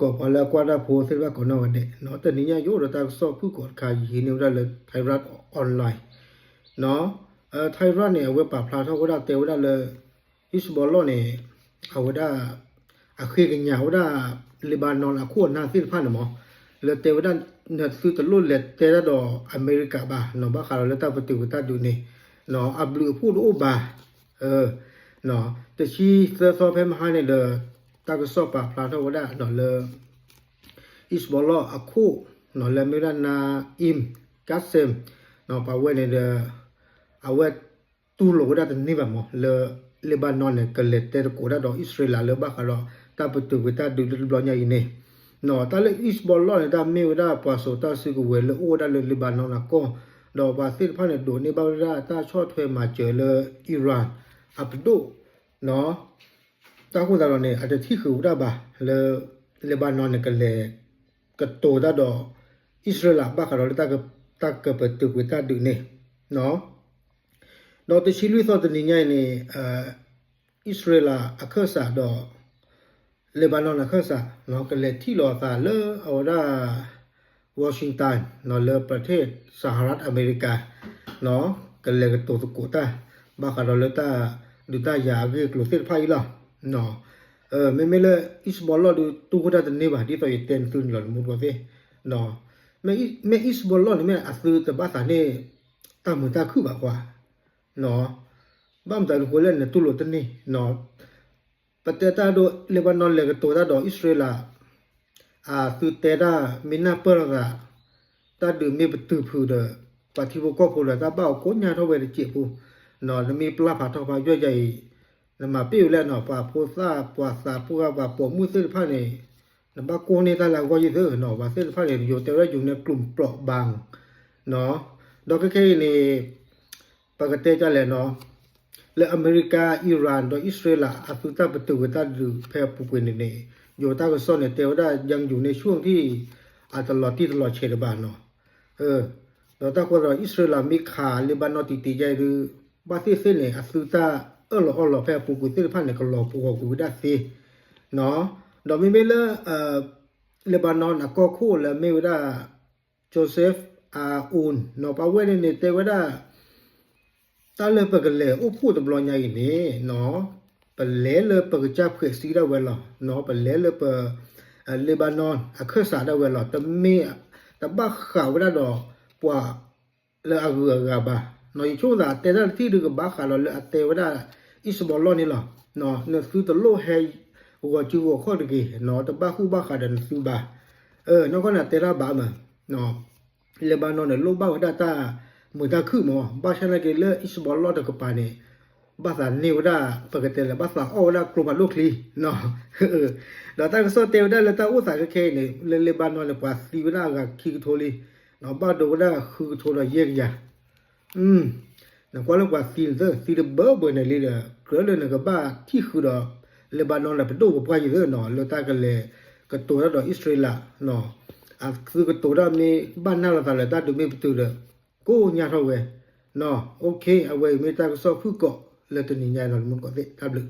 ก็พอแล้วกว่าได้โพสต์ว่าก็นอนเด็เนาะแต่นี่เนี่ยโยเราตาสอบผู้กดขายยินเราเลยไทยรัฐออนไลน์เนาะไทยรัฐเนี่ยเว็บปราบพลาดเขาก็ได้เตวได้เลยอิสบอลเนี่ยเอาได้อาคีกันยาวได้เลบานอนอาควรน่าสิ้นพันธุ์มั้งเลยเตวได้เนี่ยซื้อตะลุ่นเลยเตวได้ดออเมริกาบ้าเนาะบ้าข่าวแล้วตาปฏิวัติดูนี่เนาะอับลือพูดโอ้บ้าเนาะแต่ชีเสือซอเพมหาเนี่ยเลยตาก็สอบปราบพลาดเขาก็ได้เนาะเลยอิสบอลอาคูเนาะเลยไม่ได้นาอิมกัสเซมเนาะป่าวเวเนี่ยเดเอาไว้ตู้โลก็ได้แต่นี่แบบมั้งเลบานอนเนี่ยก็เลยแต่ก็ได้ดอกอิสราเอลเลยบ้าเขาเราตาประตูก็ได้ดูดูบอลใหญ่เนี่ยเนาะแต่เลยอิสบอลเนี่ยได้ไม่ได้ปัสสาวะสิ่งเวลโอ้ได้เลยเลบานอนนะก็ดอกภาษีพันธุ์โดนในบ้านได้ตาชอบเทมาเจอเลยอิหร่านอับดุเนาะตาคนตาเราเนี่ยอาจจะที่คือได้บ้าเลยเลบานอนเนี่ยก็เลยก็โตได้ดอกอิสราเอลบ้าเขาเราตาก็ประตูก็ได้ดูเนี่ยเนาะดอกที่ชิลุยต่อตัวนี้เนี่ยอิสราเอลอักษรดอกเลบานอนอักษรเนาะก็เลยที่รอตาเลอเอาได้วอชิงตันเนาะเลอประเทศสหรัฐอเมริกาเนาะก็เลยก็ตัวสกุลตาบ้าเขาเราเลยตาดูตายาเกี่ยวกับเส้นไฟล่ะเนาะไม่เลยอิสบอลล์ดูตู้ก็ได้ตัวนี้ว่าที่ตัวเต็มตุนหล่นมุดว่าสิเนาะไม่อิสบอลล์นี่ไม่อัศจรรย์ภาษาเนี่ยตามเหมือนตาคือแบบว่าเนาะบ้ามแต่ลูกเล่นเนี่ยตุลุตันนี่เนาะประเทศตาดูเลบานอนเลยก็ตัวตาดูอิสราเอลสุดเตด้ามินาเปอร์กาตาดูมีประตูพูดปฏิบัติก็พูดเลยตาบ้าโคตรยากเท่าไหร่เจ็บพูเนาะมีปลาผัดทอดปลาย่อยใหญ่นมาปิ้วแล้วเนาะปลาโพซ่าปลาสาปลาปลาปอมือเส้นผ้าเนี่ยนบ้าโกนี่ตาหลังก็ยิ่งเยอะเนาะว่าเส้นผ้าเนี่ยอยู่แต่ว่าอยู่ในกลุ่มเปราะบางเนาะดอกแค่นี้ปกติจะเลยเนาะและอเมริกาอิหร่านโดยอิสราเอลอัฟริกาประตูก็ได้ดูแพร่ปุกเวนี่เนี่ยอยู่ตาก็ซ่อนเนี่ยเตวได้ยังอยู่ในช่วงที่ตลอดเชลบานเนาะเราตาก็เราอิสราเอลมีขาเลบานอนติใจหรือบาซิเซเนี่ยอัฟริกาหล่อแพร่ปุกเวที่พันเนี่ยก็หล่อปุกกูได้สิเนาะเราไม่เลเลบานอนก็คู่แล้วไม่ได้โจเซฟอูนเนาะปาเวเนี่ยเตวได้ตาเลยปกเลยอุพูดตบลอยใหญ่เนี่ยเนาะปเลยปกจับเขยสีได้เวลาเนาะเลยปเลบานอนเคยสาได้เวลาแต่บ้าข่าวได้ดอกกว่าเลยอากูอาบ้าเนาะช่วงนั้นแต่ละที่ดูกับบ้าข่าวเลยเตวได้อิสบอลล์นี่หรอเนาะเนี่ยคือตัวโลเฮยหัวจูหัวข้อตะกี้เนาะแต่บ้าคู่บ้าข่าวเดินซื้อบ้าเนาะก็น่ะเตระบ้ามาเนาะเลบานอนเนี่ยโลบ้าได้ตาเหมือนตาคือหมอบ้าชนะเกลืออิสบอลล์ตะกปาเนี่ยบ้าสารนิวได้ปกติแล้วบ้าสารอ้อได้กลุ่มลูกลีเนาะเราตั้งโซเตลได้แล้วตั้งอุตสาหกรรมเนี่ยเลบานอนเนี่ยปัสซีวได้กับคิกโทลีเนาะบ้าดูได้คือโทรเยี่ยงยานะกว่าแล้วกว่าซีเบอร์บนเนี่ยเลยเกลือเลยนะกับบ้าที่คือดอกเลบานอนเนี่ยเป็นตัวกับไปเยอะเนาะเราตั้งกันเลยกับตัวดอกอิสราเอลเนาะคือกับตัวได้มีบ้านน่ารักเลยตั้งดูไม่ประตูเลยกูยากเท่าไหร่เนาะโอเคเอาไว้ไม่ตั้งก็สอบคือก็เลยตัวนี้ยากหน่อยมันก็ได้ครับเลย